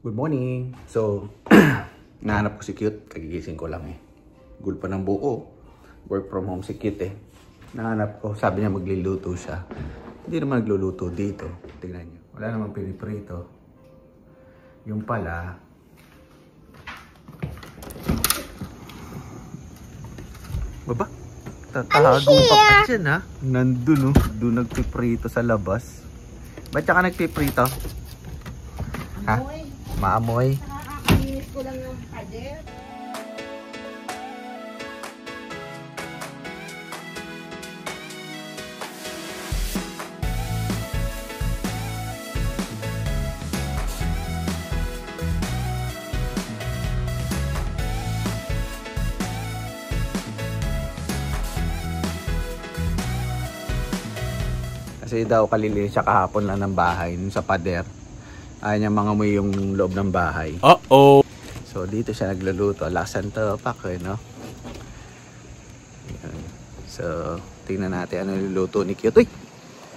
Good morning! So, nahanap ko si Cute. Kagigising ko lang eh. Gulpa ng buko. Work from home si Cute eh. Nahanap ko. Sabi niya magluluto siya. Hindi naman nagluluto dito. Tingnan niyo. Wala namang piniprito. Yung pala. Baba? Tatago pa pa dyan ha. Nandun oh. Doon nagpiprito sa labas. Ba't ka nagpiprito? Ha? Maamoy. Nakakainis ko lang ng pader. Kasi daw kalilinis siya kahapon lang ng bahay sa pader. Ayaw niya mangamoy yung loob ng bahay. Uh-oh! So dito siya nagluluto. Lasan to pak eh, no? Ayan. So tingnan natin ano niluluto ni Cute. Uy!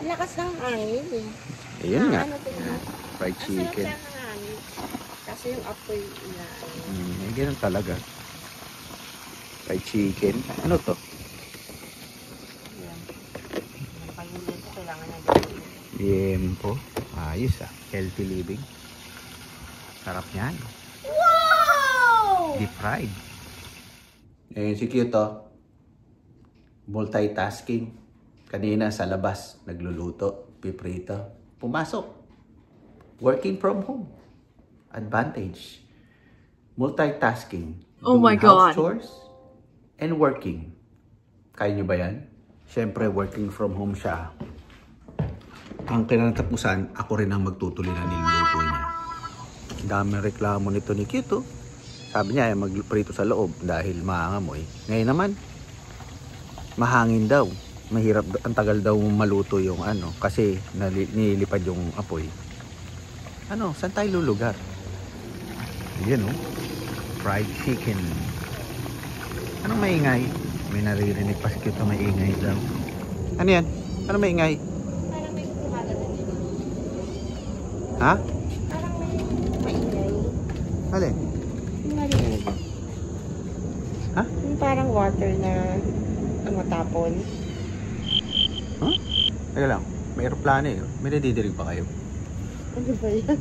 Ang lakas ng hangin eh. Ayan nga. Ano tingnan? Fried chicken. Ang sarap ng hangin. Kasi yung apoy na. Ganun talaga. Fried chicken. Ano to? Yan. Ang pangilin ko kailangan na dito. Liempo. Ayos ah. Healthy living. Sarap niyan. Wow! Deep fried. Ayun si Cute oh. Multitasking. Kanina sa labas. Nagluluto. Piprito. Pumasok. Working from home. Advantage. Multitasking. Oh my House God. chores and working. Kaya nyo ba yan? Siyempre, working from home siya. Ang kinatapusan, ako rin ang magtutuloy na niluluto niya. Daming reklamo nito ni Cute. Sabi niya ay magprito sa loob dahil maangamoy. Ngayon naman, mahangin daw. Mahirap, ang tagal daw maluto yung ano kasi nililipad yung apoy. Ano, saan tayo lulugar? Yan oh. Fried chicken. Anong maingay? May naririnig pa si Cute na maingay daw. Ano yan? Ano maingay? Parang may kumagat na dito. Ha? Parang may maingay. Alin? Yung marinig. Ha? Yung parang water na matapon. Huh? Teka lang. May aeroplano eh. May nadidirig pa kayo? Ano ba yan?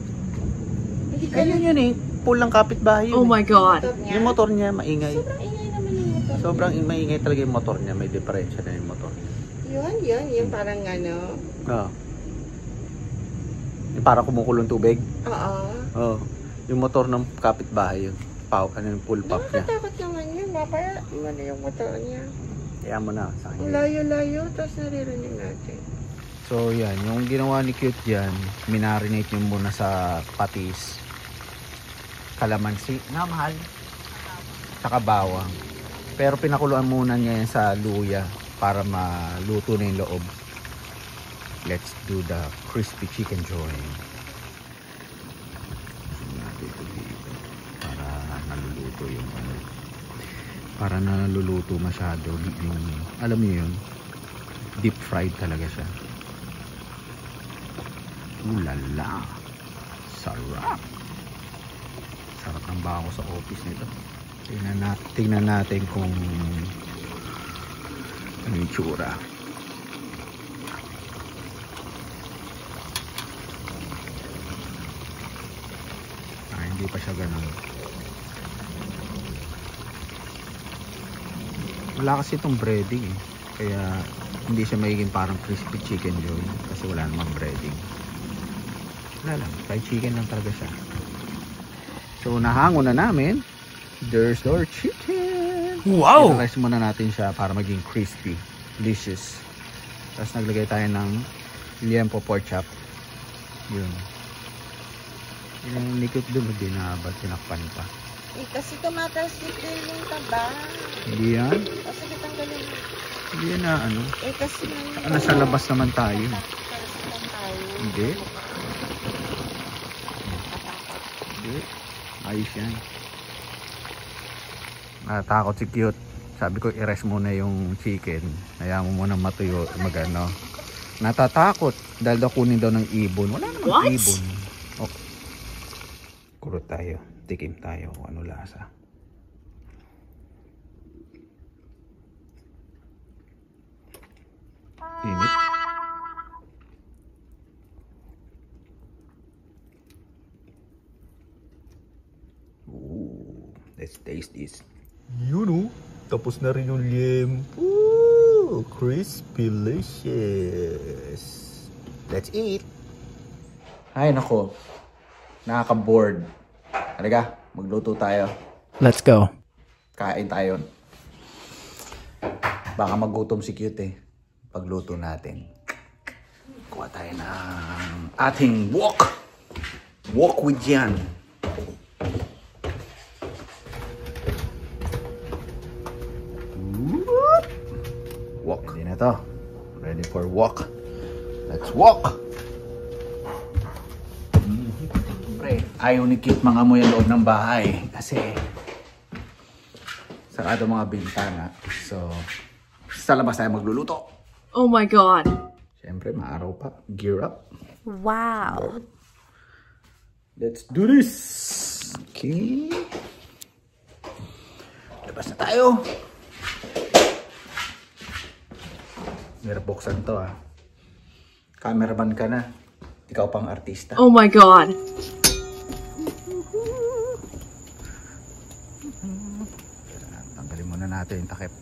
Hindi ko Ayun yun eh. Pool ng kapitbahay yun. Oh my God. Yung motor niya maingay. Sobrang ingay naman yung motor. Sobrang maingay talaga yung motor niya. May diferensya na yung motor niya. Yun. Yung parang ano. Oo. Yung parang kumukulong tubig. Oo. Oo. Yung motor ng kapitbahay yun. Ano yung pull pop niya. Nakakatakot naman yun. Mapaya, ano yung motor niya. Kaya mo na sa Ang kanya. layo-layo, tapos naririnig natin. So yan, yung ginawa ni Cute dyan, minarinate yung muna sa patis, kalamansi, na mahal, saka bawang. Pero pinakuluan muna niya yan sa luya para maluto na yung loob. Let's do the crispy chicken joint. Natin ito dito para naluluto yung ano. Para naluluto masyado yung, alam niyo yun, deep fried talaga siya. Ulala, sarap. Sarap ng bako sa office nito. Tingnan natin kung ano yung tsura. Hindi pa siya ganun. Wala kasi itong breading eh. Kaya hindi siya magiging parang crispy chicken joint kasi wala namang breading. Wala lang, fried chicken lang talaga siya. So nahango na namin. There's our chicken. Wow! I-rice muna natin siya para maging crispy, delicious. Tapos naglagay tayo ng liempo pork chop. Yun. Yung likod doon, hindi na ba tinakpan pa. Eh, kasi tumatalsik din yung taba. Hindi yan. Kasi kitanggalin. Hindi yan na ano. Eh, kasi Nasa labas naman tayo. talsik lang tayo. Hindi. Hindi. Ayos yan. Natakot si Cute. Sabi ko i-rest muna yung chicken. Hayaan mo muna matuyo. Magano. Natatakot. Dahil daw kunin daw ng ibon. Wala namang What? ibon. Oh. Kurot tayo. Tikim tayo kung ano lasa. Init. Ooh, let's taste this. Yun o, tapos na rin yung liempo. Crispy-licious. Let's eat. Ay nako, nakaka-bored. Halika, magluto tayo. Let's go. Kain tayo. Baka magutom si Cute eh. Pagluto natin. Kuha tayo ng ating wok. Wok with Jan. Wok. Ready na to. Ready for wok. Let's walk. Pre, ayaw ni Cute mga amoy ang loob ng bahay. Kasi sarado mga bintana. So, sa labas tayo magluluto. Oh my God. Siyempre, maaraw pa. Gear up. Wow. Let's do this. Okay. Labas na tayo. Hirap buksan to ah. Cameraman ka na. Ikaw pang artista. Oh my God. Tanggalin muna natin yung takip.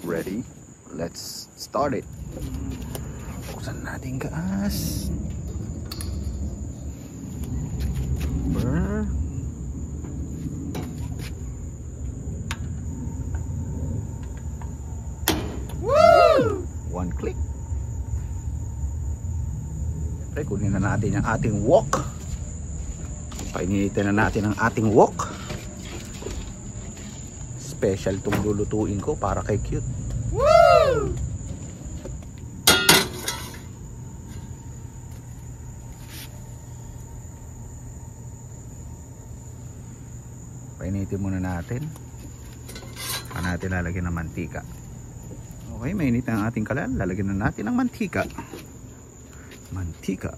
Ready? Let's start it. Buksan natin gas. Burr. Woo! One click. Siyempre, kunin na natin ang ating wok. Painitin na natin ang ating wok. Special itong lulutuin ko para kay Cute. Woo! Painitin muna natin. Saka natin lalagyan ng mantika. Okay, mainit na ang ating kalan. Lalagyan na natin ng mantika. Mantika.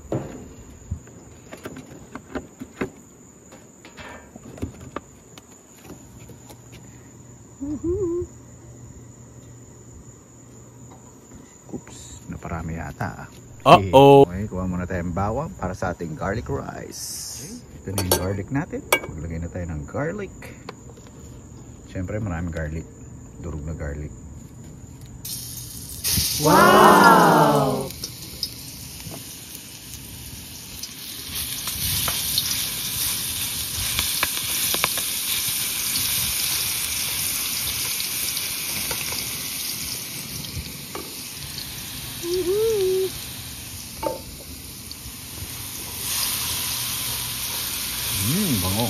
Oops, naparami yata. Uh-oh. Okay, kuha muna tayong bawang para sa ating garlic rice. Ito na yung garlic natin. Maglagay na tayo ng garlic. Siyempre maraming garlic. Durog na garlic. Wow. Bango.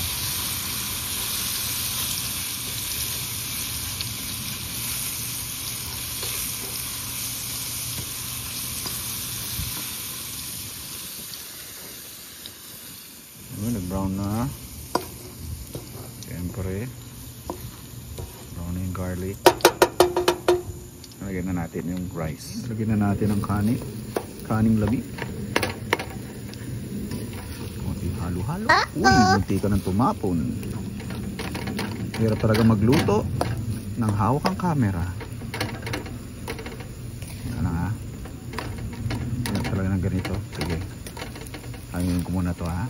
Nag-brown na. Siyempre brown na yung garlic. Lagyan na natin yung rice. Lagyan na natin ang kaning labi. Konting halo-halo. Uy, munti ka ng tumapon. Hirap talaga magluto ng hawak ang camera. Ano nga? Hirap talaga ng ganito. Sige, ayun ko muna to ha.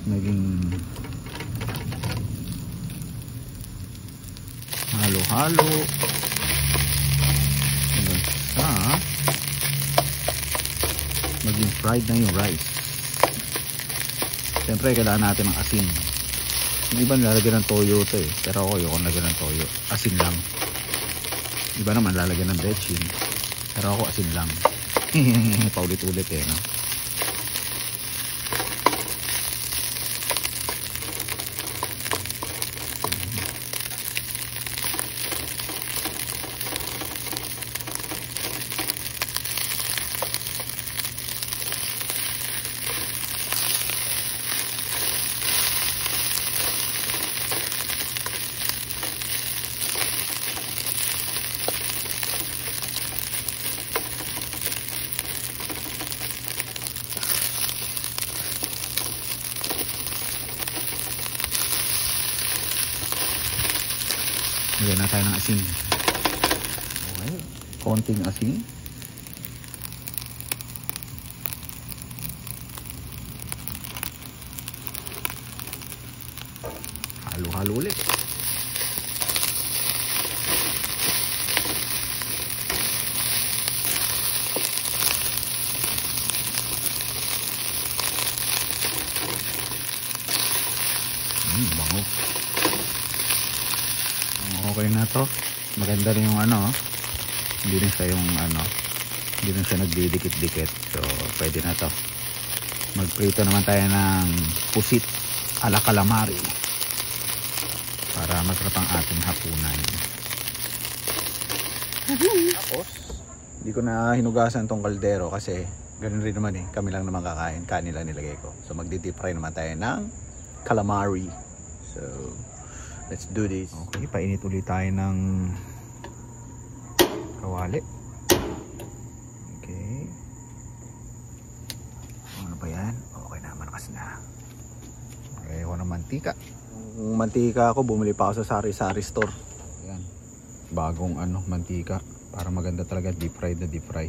Naging halo-halo hanggang sa maging fried na yung rice. Siyempre kailangan natin ng asin. Yung iba lalagyan ng toyo to eh, pero ako yung lalagyan ng toyo, asin lang. Iba naman lalagyan ng bechin, pero ako asin lang. Paulit-ulit eh, no? Lagyan na tayo ng asin. Okay. Konting asin. Halo-halo ulit. Bango. Okay na to. Maganda rin yung ano. Hindi rin siya yung ano. Hindi rin siya nagdidikit-dikit. So, pwede na to. Magprito naman tayo ng pusit ala calamari. Para masarap ang ating hapunan. Tapos, hindi ko na hinugasan tong kaldero kasi ganun rin naman eh. Kami lang naman kakain. Kanila nilagay ko. So, magdi-deep fry naman tayo ng calamari. So, let's do this. Okay, painit ulit tayo ng kawali. Okay. Ano ba yan? Okay na, malakas na. Okay, ako ng mantika. Yung mantika ako, bumili pa ako sa sari-sari store. Ayan. Bagong ano, mantika. Para maganda talaga, deep fry na deep fry.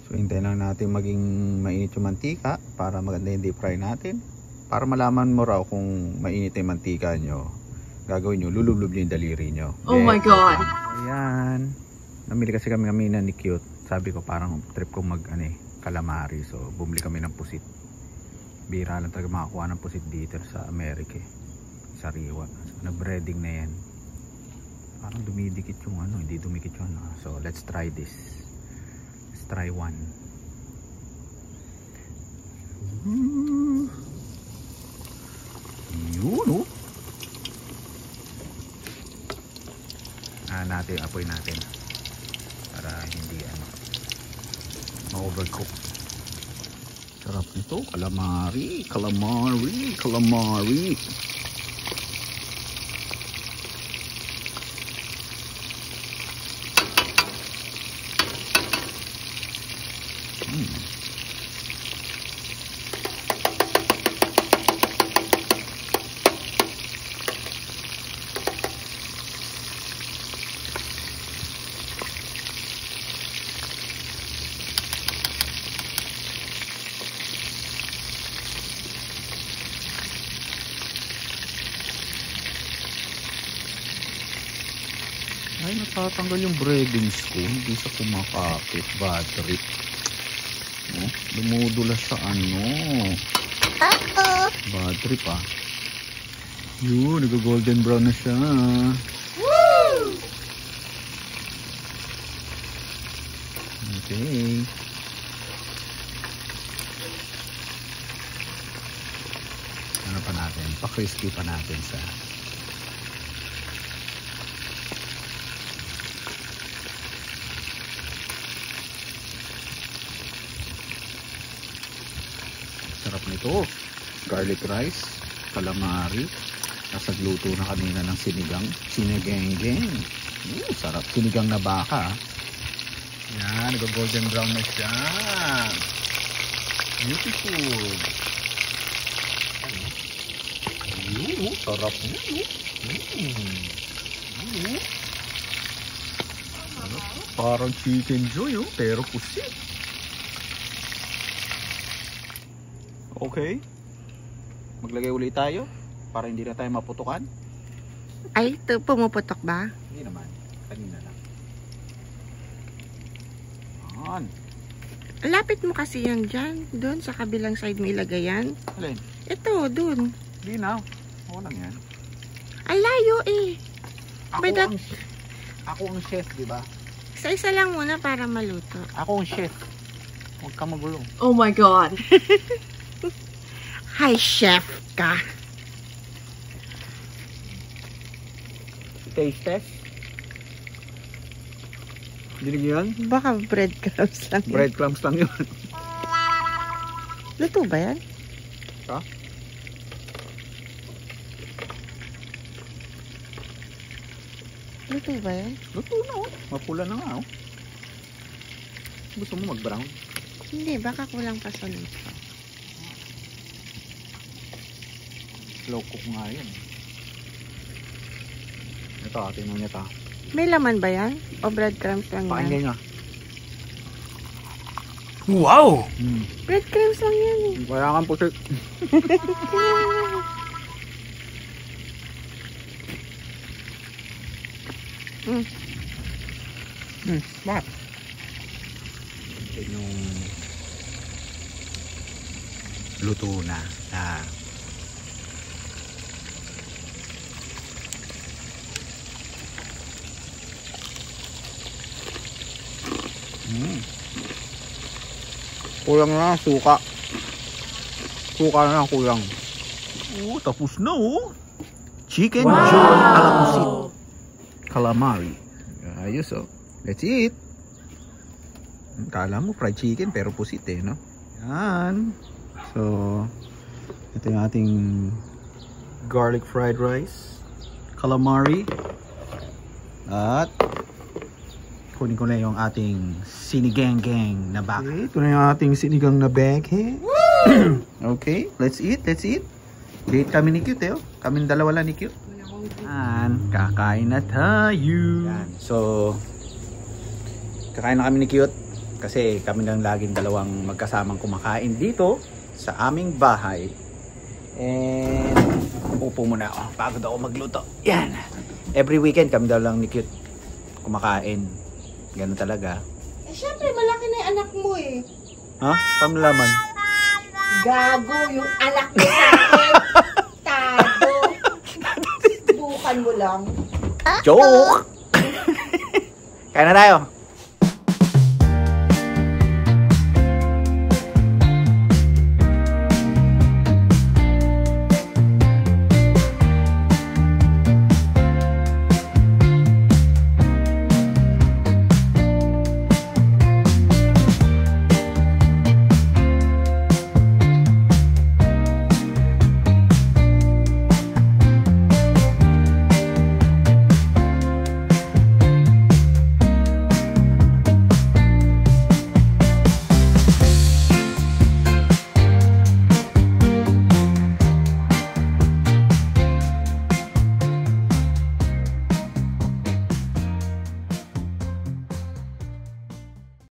So, hintayin lang natin maging mainit yung mantika para maganda yung deep fry natin. Para malaman mo raw kung mainit yung mantika nyo, gagawin nyo, lulublob nyo yung daliri nyo. Oh my God! Ayan. Namili kasi kami na ni Cute. Sabi ko parang trip ko mag calamari. So bumili kami ng pusit. Bira lang talaga makakuha ng pusit dito sa Amerika. Sa Riwa. So, nag-breading na yan. Parang dumidikit yung ano. Hindi dumikit yung ano. So let's try this. Let's try one. Yun oh. Natin, apoy natin para hindi ano ma-overcook. Sarap nito, calamari, calamari, calamari. Ay, natatanggal yung breadings ko. Hindi sa kumakapit. Bad trip. Oh, dumudulas sa ano. Bad trip ah. Yun, nag-golden brown na siya. Woo! Okay. Ano pa natin? Pa-crispy pa natin sa sarap nito. Garlic rice, calamari. Nasagluto na kanina ng sinigang. Sinigang-gang. Sarap. Sinigang na baka. Yan, nag-golden brown na siya. Beautiful. Sarap nito. Parang chicken joy pero pusit. Okay. Maglagay ulit tayo para hindi na tayo maputukan. Ay, ito, pumuputok ba? Hindi naman. Kanina lang. Ayan. Lapit mo kasi yan dyan. Doon sa kabilang side mo ilagay yan. Alin? Ito, doon. Hindi na. Oo lang yan. Ang layo eh. Ako ang chef, di ba? Isa-isa lang muna para maluto. Ako ang chef. Huwag ka magulo. Oh my God. Hi, chef ka. Taste test? Dinig niyo yan? Baka breadcrumbs lang. Breadcrumbs lang yun. Luto ba yan? Ha? Luto ba yan? Luto na oh. Mapula na nga oh. Gusto mo mag-brown? Hindi, baka kulang pa sa luto. Slow cook nga yan. Ito Ito, tingnan niyo to. May laman ba yan? O breadcrumbs lang Pakinggan yan? nyo. Wow! Breadcrumbs lang yan eh. Wala kang pusit. Bakit? Ito yung luto na. Kulang na suka. Suka na lang kulang. Oh, tapos na oh. Chicken joy ala pusit. Calamari. Ayos oh. Let's eat. Kala mo fried chicken pero pusit eh, no? Yan. So, ito yung ating Garlic fried rice. calamari. At kunin ko na yung ating sinigang-gang na baka. Okay, ito na yung ating sinigang na baka. Okay, let's eat, let's eat. Date kami ni Cute eh. Oh. Kaming dalawa lang ni Cute. Yan, kakain na tayo. Yan, so kakain na kami ni Cute kasi kami lang laging dalawang magkasamang kumakain dito sa aming bahay. And upo muna ako bago daw ako magluto. Yan. Every weekend kami daw lang ni Cute kumakain. Ganun talaga. Eh syempre malaki na yung anak mo eh. Ha? Pamlaman. Gago yung anak mo sa akin. Tado. Bukan mo lang. Joke! Kaya na tayo.